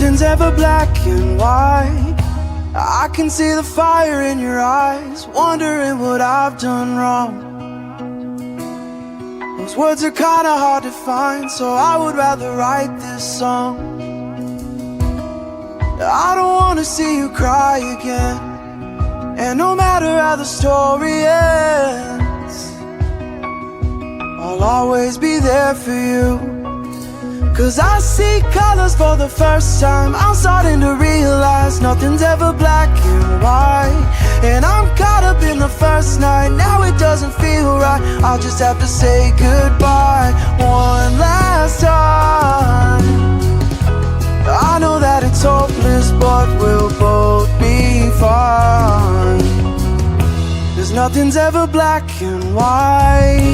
nothing's ever black and white. I can see the fire in your eyes, wondering what I've done wrong. Those words are kinda hard to find, so I would rather write this song. I don't wanna see you cry again, and no matter how the story ends, I'll always be there for you. 'Cause I see colors for the first time. I'm starting to realize nothing's ever black and white. And I'm caught up in the first night, now it doesn't feel right. I'll just have to say goodbye one last time. I know that it's hopeless, but we'll both be fine. 'Cause nothing's ever black and white.